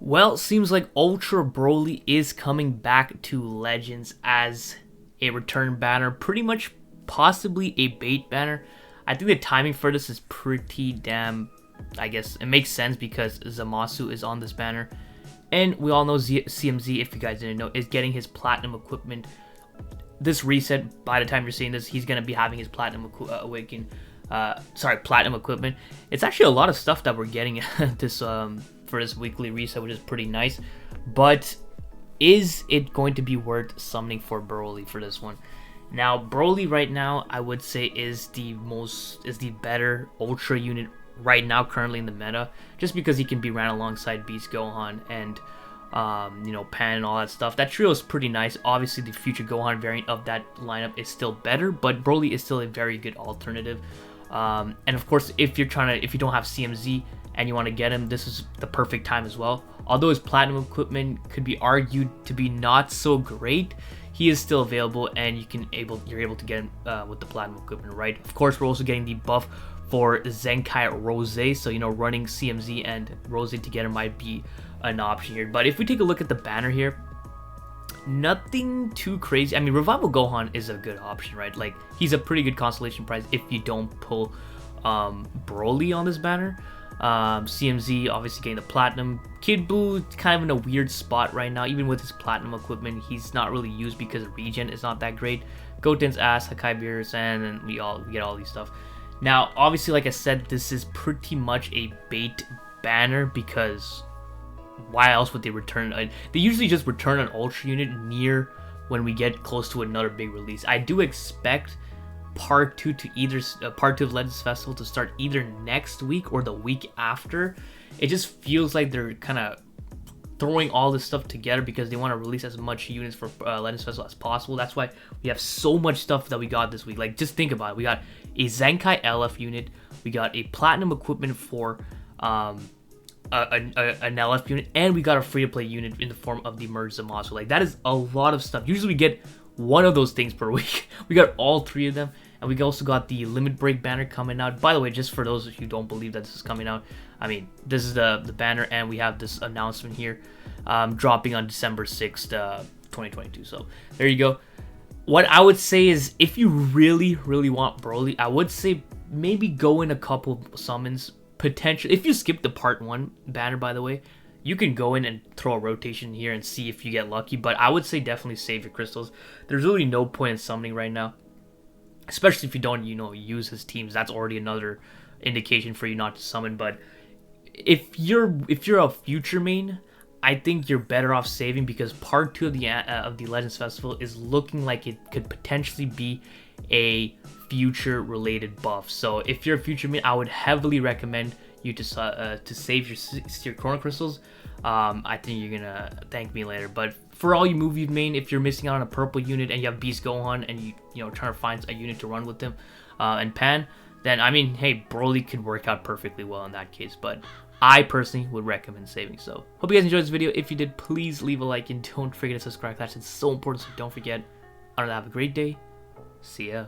Well, seems like Ultra Broly is coming back to Legends as a return banner, pretty much possibly a bait banner. I think the timing for this is pretty damn, I guess it makes sense because Zamasu is on this banner. And we all know CMZ, if you guys didn't know, is getting his platinum equipment. This reset, by the time you're seeing this, he's going to be having his platinum platinum equipment. It's actually a lot of stuff that we're getting this for this weekly reset, which is pretty nice. But is it going to be worth summoning for Broly for this one? Now, Broly right now, I would say is the better Ultra unit right now currently in the meta, just because he can be ran alongside Beast Gohan and Pan and all that stuff. That trio is pretty nice. Obviously, the future Gohan variant of that lineup is still better, but Broly is still a very good alternative. And of course, if you don't have CMZ and you want to get him, this is the perfect time as well. Although his platinum equipment could be argued to be not so great, he is still available, and you're able to get him with the platinum equipment, right? Of course, we're also getting the buff for Zenkai Rose, so running CMZ and Rose together might be an option here. But if we take a look at the banner here, nothing too crazy. I mean, Revival Gohan is a good option, right? Like, he's a pretty good consolation prize if you don't pull Broly on this banner. CMZ obviously getting the platinum. Kid Buu kind of in a weird spot right now. Even with his platinum equipment, he's not really used because regen is not that great. Goten's ass, Hakai Beerus, and then we get all these stuff. Now, obviously, like I said, this is pretty much a bait banner because why else would they return? They usually just return an Ultra unit near when we get close to another big release. I do expect part 2 of Legends Festival to start either next week or the week after. It just feels like they're kind of throwing all this stuff together because they want to release as much units for Legends Festival as possible. That's why we have so much stuff that we got this week. Like, just think about it. We got a Zenkai LF unit, we got a platinum equipment for an LF unit, and we got a free-to-play unit in the form of the Merge Zamasu. Like, that is a lot of stuff. Usually we get one of those things per week. We got all three of them. And we also got the Limit Break banner coming out. By the way, just for those who don't believe that this is coming out, I mean, this is the banner, and we have this announcement here dropping on December 6th, 2022. So there you go. What I would say is, if you really, really want Broly, I would say maybe go in a couple summons. Potentially, if you skip the part 1 banner, by the way, you can go in and throw a rotation here and see if you get lucky. But I would say definitely save your crystals. There's really no point in summoning right now, especially if you don't, use his teams. That's already another indication for you not to summon. But if you're a future main, I think you're better off saving, because part 2 of the Legends Festival is looking like it could potentially be a future related buff. So if you're a future main, I would heavily recommend you to save your Chrono Crystals. I think you're gonna thank me later. But for all you movie main, if you're missing out on a purple unit and you have Beast Gohan and you trying to find a unit to run with him and Pan, then I mean, hey, Broly could work out perfectly well in that case. But I personally would recommend saving. So hope you guys enjoyed this video. If you did, please leave a like and don't forget to subscribe. That's so important, so don't forget. Other than that, have a great day. See ya.